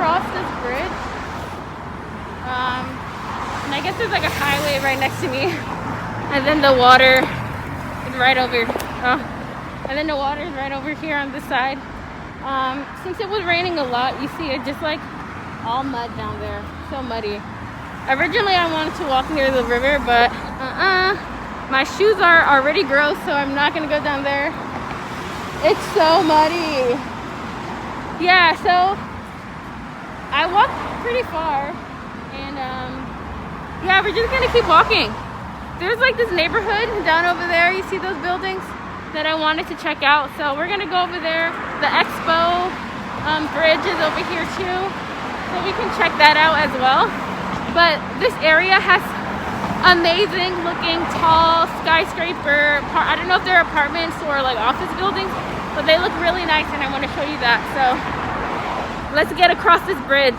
cross this bridge. And I guess there's like a highway right next to me. And then the water is right over. And then the water is right over here on this side. Since it was raining a lot, you see it just like all mud down there. So muddy. Originally I wanted to walk near the river, but my shoes are already gross, so I'm not gonna go down there. It's so muddy. Yeah, so I walked pretty far, and yeah, we're just gonna keep walking. There's like this neighborhood down over there. You see those buildings that I wanted to check out, so we're gonna go over there. The Expo bridge is over here too, so we can check that out as well. But this area has amazing looking tall skyscraper, I don't know if they're apartments or like office buildings, but they look really nice, and I want to show you that. So let's get across this bridge.